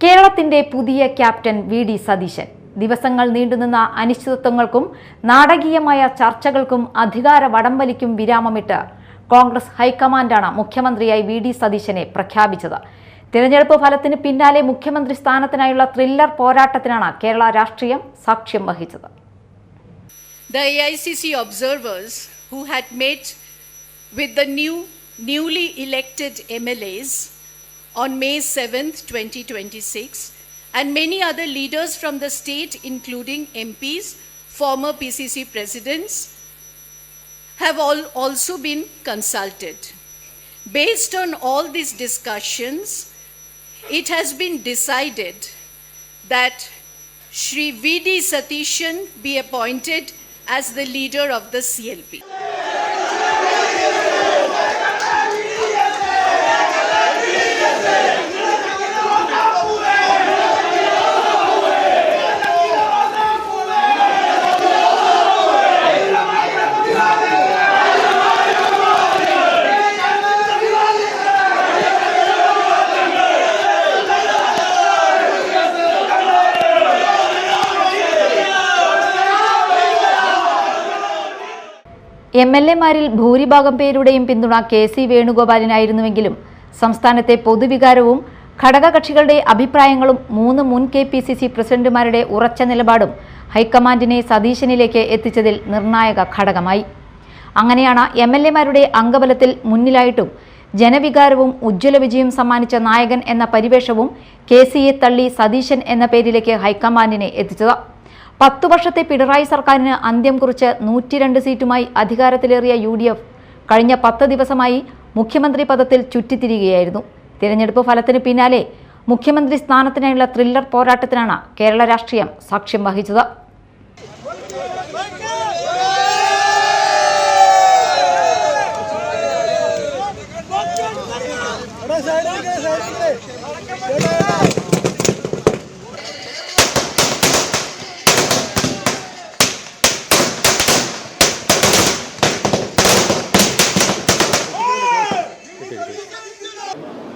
കേരളത്തിന്റെ പുതിയ captain VD. Satheesan. ദിവസങ്ങൾ നീണ്ടുനിന്ന അനിശ്ചിതത്വങ്ങൾക്കും നാടകീയമായ ചർച്ചകൾക്കും അധികാര വടംവലിക്കും വിരാമമിട്ട് കോൺഗ്രസ് ഹൈക്കമാൻഡാണ് മുഖ്യമന്ത്രിയായി വി.ഡി. സതീശനെ പ്രഖ്യാപിച്ചത്. തിരഞ്ഞെടുപ്പ് ഫലത്തിന് പിന്നാലെ മുഖ്യമന്ത്രി സ്ഥാനത്തിനായുള്ള ത്രില്ലർ പോരാട്ടത്തിനാണ് കേരള രാഷ്ട്രീയം സാക്ഷ്യം വഹിച്ചത്. The AICC observers who had met with the newly elected MLAs on May 7th, 2026, and many other leaders from the state, including MPs, former PCC presidents, have also been consulted. Based on all these discussions, it has been decided that Shri V.D. Satishan be appointed as the leader of the CLP. MLA-മാരിൽ ഭൂരിഭാഗം പേരുടെയും പിന്തുണ K C. വേണുഗോപാലിനായിരുന്നുവെങ്കിലും സംസ്ഥാനത്തെ പൊതുവികാരവും ഘടകകക്ഷികളുടെ അഭിപ്രായങ്ങളും 3 മുൻ KPCC പ്രസിഡന്റുമാരുടെ ഉറച്ച നിലപാടും ഹൈക്കമാൻഡിനെ സതീശനിലേക്ക് എത്തിച്ചതിൽ നിർണായക ഘടകമായി. അങ്ങനെയാണ് MLA-മാരുടെ അംഗബലത്തിൽ മുന്നിലായിട്ടും ജനവികാരവും ഉജ്ജ്വല വിജയം സമ്മാനിച്ച നായകൻ എന്ന പരിവേഷവും കെ.സിയെ തള്ളി സതീശൻ എന്ന പേരിലേക്ക് ഹൈക്കമാൻഡിനെ എത്തിച്ചത്. 10 വർഷത്തെ പിണറായി സർക്കാരിന് അന്ത്യം കുറിച്ച് 102 സീറ്റുമായി അധികാരത്തിലേറിയ UDF കഴിഞ്ഞ 10 ദിവസമായി മുഖ്യമന്ത്രി പദത്തിൽ ചുറ്റിത്തിരികയായിരുന്നു. തിരഞ്ഞെടുപ്പ് ഫലത്തിന് പിന്നാലെ മുഖ്യമന്ത്രി സ്ഥാനത്തിനായുള്ള ത്രില്ലർ പോരാട്ടത്തിനാണ് കേരള രാഷ്ട്രീയം സാക്ഷ്യം വഹിച്ചത്.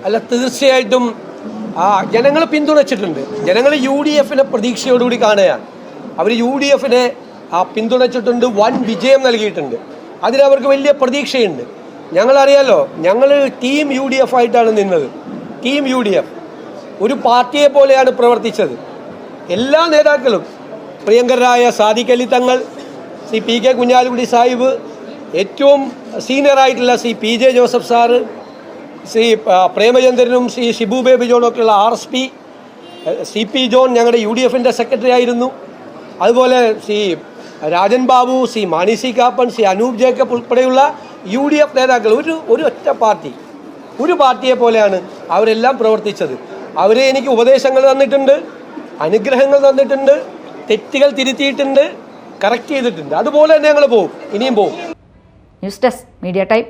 അല്ല, തീർച്ചയായിട്ടും ജനങ്ങൾ പിന്തുണച്ചിട്ടുണ്ട്. ജനങ്ങൾ UDF-നെ പ്രതീക്ഷയോടുകൂടി കാണുകയാണ്. അവർ UDF-നെ പിന്തുണച്ചിട്ടുണ്ട്, വൻ വിജയം നൽകിയിട്ടുണ്ട്. അതിനവർക്ക് വലിയ പ്രതീക്ഷയുണ്ട്. ഞങ്ങളറിയാലോ, ഞങ്ങൾ ടീം UDF ആയിട്ടാണ് നിന്നത്. ടീം UDF ഒരു പാർട്ടിയെ പോലെയാണ് പ്രവർത്തിച്ചത്. എല്ലാ നേതാക്കളും, പ്രിയങ്കരായ സാദിഖ് അലി തങ്ങൾ, ശ്രീ P.K. കുഞ്ഞാലിക്കുട്ടി സാഹിബ്, ഏറ്റവും സീനിയറായിട്ടുള്ള ശ്രീ P.J. ജോസഫ് സാറ്, ശ്രീ പ്രേമചന്ദ്രനും ശ്രീ ഷിബു ബേബി ജോണൊക്കെയുള്ള RSP, CP ജോൺ ഞങ്ങളുടെ UDF-ൻ്റെ സെക്രട്ടറി ആയിരുന്നു. അതുപോലെ ശ്രീ രാജൻ ബാബു, ശ്രീ മാണി സി കാപ്പൻ, ശ്രീ അനൂപ് ജേക്കബ് ഉൾപ്പെടെയുള്ള UDF നേതാക്കൾ ഒരു ഒറ്റ പാർട്ടി, ഒരു പാർട്ടിയെ പോലെയാണ് അവരെല്ലാം പ്രവർത്തിച്ചത്. അവരെ എനിക്ക് ഉപദേശങ്ങൾ തന്നിട്ടുണ്ട്, അനുഗ്രഹങ്ങൾ തന്നിട്ടുണ്ട്, തെറ്റുകൾ തിരുത്തിയിട്ടുണ്ട്, കറക്റ്റ് ചെയ്തിട്ടുണ്ട്. അതുപോലെ തന്നെ ഞങ്ങൾ പോകും, ഇനിയും പോകും. News desk, media time.